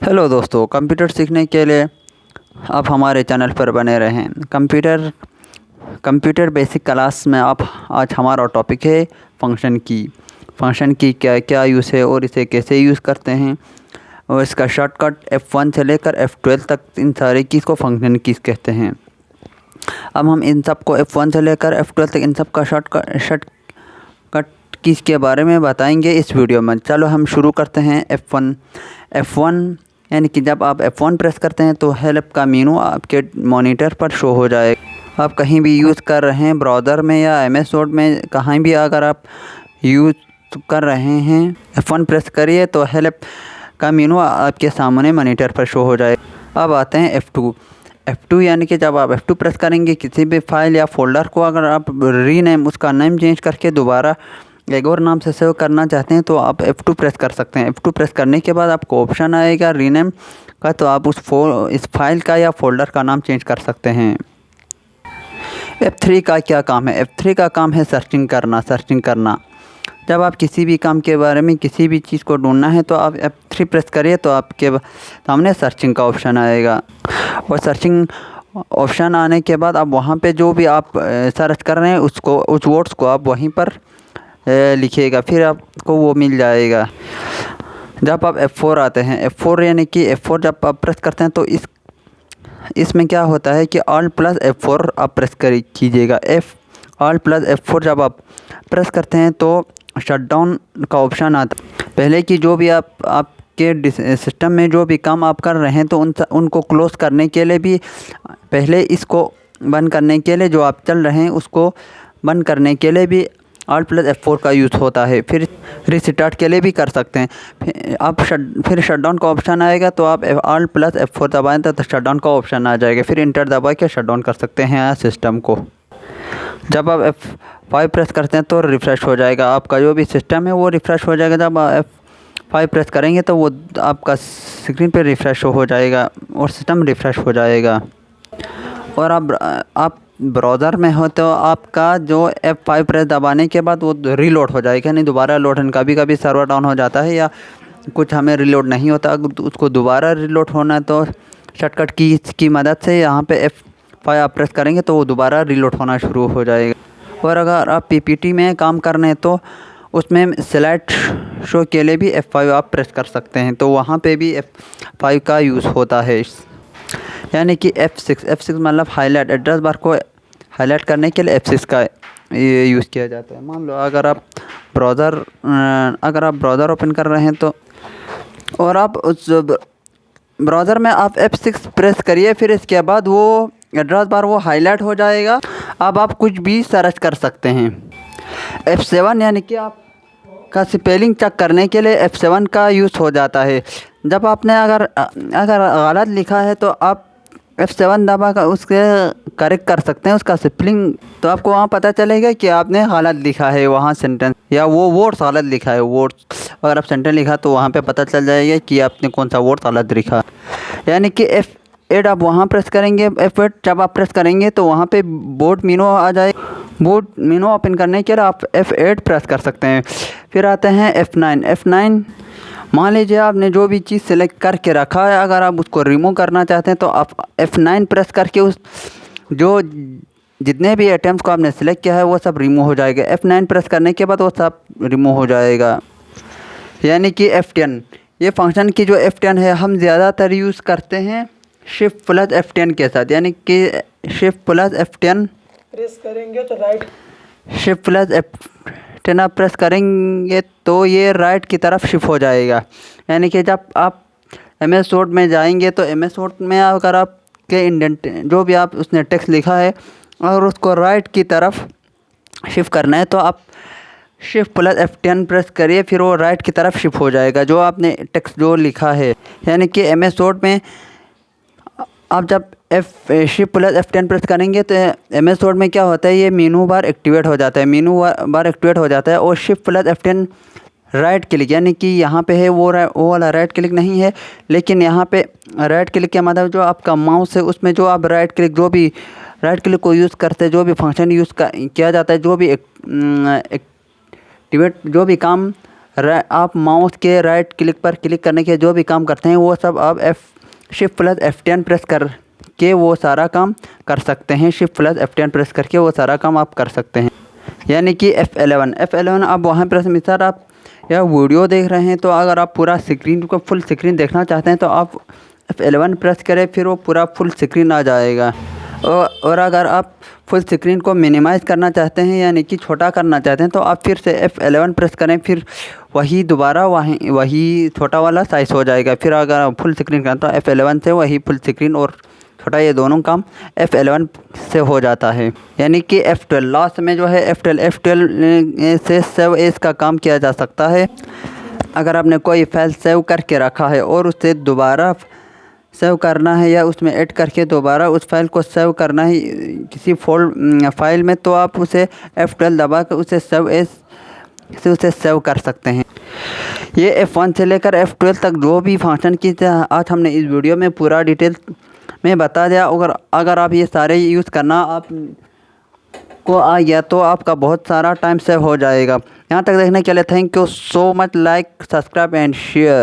Hello दोस्तों, computer सीखने के लिए आप हमारे चैनल पर बने रहें। कंप्यूटर बेसिक क्लास में आप आज हमारा टॉपिक है फंक्शन की क्या क्या यूज़ है और इसे कैसे यूज़ करते हैं, और इसका शॉर्टकट F1 से लेकर F12 तक इन सारे कीज़ को फंक्शन कीज़ कहते हैं। अब हम इन सब को F1 से लेकर F12 तक इन सब का शॉर्टकट कीज़ के बारे में बताएंगे इस वीडियो में। चलो हम शुरू करते हैं। F1 यानी कि जब आप F1 प्रेस करते हैं तो हेल्प का मेनू आपके मॉनिटर पर शो हो जाएगा। आप कहीं भी यूज़ कर रहे हैं, ब्राउज़र में या MS वर्ड में, कहीं भी अगर आप यूज़ कर रहे हैं, F1 प्रेस करिए तो हेल्प का मेनू आपके सामने मॉनिटर पर शो हो जाएगा। अब आते हैं F2 यानी कि जब आप F2 प्रेस करेंगे किसी भी फाइल या फोल्डर को अगर आप उसका नेम चेंज करके दोबारा एक और नाम से सेव करना चाहते हैं तो आप F2 प्रेस कर सकते हैं। F2 प्रेस करने के बाद आपको ऑप्शन आएगा रीनेम का, तो आप इस फाइल का या फोल्डर का नाम चेंज कर सकते हैं। F3 का क्या काम है? F3 का काम है सर्चिंग करना। जब आप किसी भी काम के बारे में किसी भी चीज़ को ढूंढना है तो आप F3 प्रेस करिए तो आपके सामने सर्चिंग का ऑप्शन आएगा, और सर्चिंग ऑप्शन आने के बाद आप वहाँ पे जो भी आप सर्च कर रहे हैं उस वर्ड्स को आप वहीं पर लिखिएगा, फिर आपको वो मिल जाएगा। जब आप F4 आते हैं, F4 यानी कि F4 जब आप प्रेस करते हैं तो इसमें क्या होता है कि Alt प्लस F4 आप प्रेस कीजिएगा। Alt प्लस F4 जब आप प्रेस करते हैं तो शटडाउन का ऑप्शन आता है। पहले की जो भी आपके सिस्टम में जो भी काम आप कर रहे हैं तो उनको क्लोज़ करने के लिए भी, पहले इसको बंद करने के लिए, जो आप चल रहे हैं उसको बंद करने के लिए भी Alt प्लस F4 का यूज़ होता है। फिर रीस्टार्ट के लिए भी कर सकते हैं। फिर शटडाउन का ऑप्शन आएगा तो आप Alt प्लस F4 दबाएं तो शटडाउन का ऑप्शन आ जाएगा, फिर इंटर दबा के शटडाउन कर सकते हैं सिस्टम को। जब आप F5 प्रेस करते हैं तो रिफ़्रेश हो जाएगा, आपका जो भी सिस्टम है वो रिफ़्रेश हो जाएगा। जब आप F5 प्रेस करेंगे तो वो आपका स्क्रीन पे रिफ़्रेश हो जाएगा और सिस्टम रिफ़्रेश हो जाएगा। और आप ब्राउज़र में हो तो आपका जो F5 प्रेस दबाने के बाद वो रीलोड हो जाएगा, नहीं दोबारा लोड। कभी कभी सर्वर डाउन हो जाता है या कुछ हमें रीलोड नहीं होता, उसको दोबारा रीलोड होना है तो शॉर्टकट की मदद से यहाँ पे F5 आप प्रेस करेंगे तो वो दोबारा रीलोड होना शुरू हो जाएगा। और अगर आप PPT में काम करने हैं तो उसमें स्लाइड शो के लिए भी F5 आप प्रेस कर सकते हैं, तो वहाँ पे भी F5 का यूज़ होता है। यानी कि F6 मतलब हाईलाइट, एड्रेस बार को हाईलाइट करने के लिए F6 का यूज़ किया जाता है। मान लो अगर आप ब्राउज़र ओपन कर रहे हैं तो, और आप उस ब्राउज़र में आप F6 प्रेस करिए, फिर इसके बाद वो एड्रेस बार वो हाईलाइट हो जाएगा। अब आप कुछ भी सर्च कर सकते हैं। F7 यानी कि आप का स्पेलिंग चेक करने के लिए F7 का यूज़ हो जाता है। जब आपने अगर गलत लिखा है तो आप F7 दबा कर उसके करेक्ट कर सकते हैं उसका स्पेलिंग, तो आपको वहाँ पता चलेगा कि आपने गलत लिखा है वहाँ सेंटेंस, या वो वर्ड्स गलत लिखा है। वर्ड्स अगर आप सेंटेंस लिखा तो वहाँ पे पता चल जाएगा कि आपने कौन सा वर्ड गलत लिखा। यानी कि F8 आप वहाँ प्रेस करेंगे। F8 जब आप प्रेस करेंगे तो वहाँ पे बोर्ड मेनू आ जाएगा। बोर्ड मेनू ओपन करने के लिए आप F8 प्रेस कर सकते हैं। फिर आते हैं F9। मान लीजिए आपने जो भी चीज़ सेलेक्ट करके रखा है, अगर आप उसको रिमूव करना चाहते हैं तो आप F9 प्रेस करके जो जितने भी आइटम्स को आपने सेलेक्ट किया है वो सब रिमूव हो जाएगा। F9 प्रेस करने के बाद वो सब रिमूव हो जाएगा। यानी कि F10, ये फंक्शन की जो F10 है हम ज़्यादातर यूज़ करते हैं शिफ्ट प्लस F10 के साथ। यानी कि शिफ्ट प्लस F10 प्रेस करेंगे तो राइट, शिफ्ट प्लस F10 आप प्रेस करेंगे तो ये राइट की तरफ शिफ्ट हो जाएगा। यानी कि जब आप MS वर्ड में जाएंगे तो MS वर्ड में अगर आपके इंडेंट जो भी आप उसने टेक्स्ट लिखा है और उसको राइट की तरफ शिफ्ट करना है तो आप शिफ्ट प्लस F10 प्रेस करिए, फिर वो राइट की तरफ शिफ्ट हो जाएगा जो आपने टेक्स्ट जो लिखा है। यानी कि MS वर्ड में आप जब शिफ्ट प्लस F10 प्रेस करेंगे तो MS वर्ड में क्या होता है, ये मेनू बार एक्टिवेट हो जाता है। और shift plus F10 right click, यानी कि यहाँ पे है वो वाला राइट क्लिक नहीं है, लेकिन यहाँ पे राइट क्लिक के मतलब जो आपका माउस है उसमें जो आप राइट क्लिक को यूज़ करते हैं, जो भी फंक्शन यूज़ किया जाता है, जो भी एक्टिवेट जो भी काम आप माउस के राइट क्लिक पर क्लिक करने के जो भी काम करते हैं वो सब आप शिफ्ट प्लस F10 प्रेस करके वो सारा काम कर सकते हैं। शिफ्ट प्लस F10 प्रेस करके वो सारा काम आप कर सकते हैं। यानी कि F11 आप वहाँ प्रेस मिसाल आप या वीडियो देख रहे हैं तो अगर आप पूरा स्क्रीन को फुल स्क्रीन देखना चाहते हैं तो आप F11 प्रेस करें, फिर वो पूरा फुल स्क्रीन आ जाएगा। और अगर आप फुल स्क्रीन को मिनिमाइज़ करना चाहते हैं यानी कि छोटा करना चाहते हैं तो आप फिर से F11 प्रेस करें, फिर वही दोबारा वही छोटा वाला साइज़ हो जाएगा। फिर अगर आप फुल स्क्रीन करें तो F11 से वही फुल स्क्रीन और छोटा ये दोनों काम F11 से हो जाता है। यानी कि F12 लास्ट में जो है F12 से सेव एज का काम किया जा सकता है। अगर आपने कोई फाइल सेव करके रखा है और उसे दोबारा सेव करना है या उसमें ऐड करके दोबारा उस फाइल को सेव करना है किसी फाइल में, तो आप उसे F12 दबा कर उसे उसे सेव कर सकते हैं। ये F1 से लेकर F12 तक जो भी फंक्शन की आज हमने इस वीडियो में पूरा डिटेल में बता दिया। अगर आप ये सारे यूज़ करना आप को आ गया तो आपका बहुत सारा टाइम सेव हो जाएगा। यहाँ तक देखने के लिए thank you so much. Like, subscribe and share.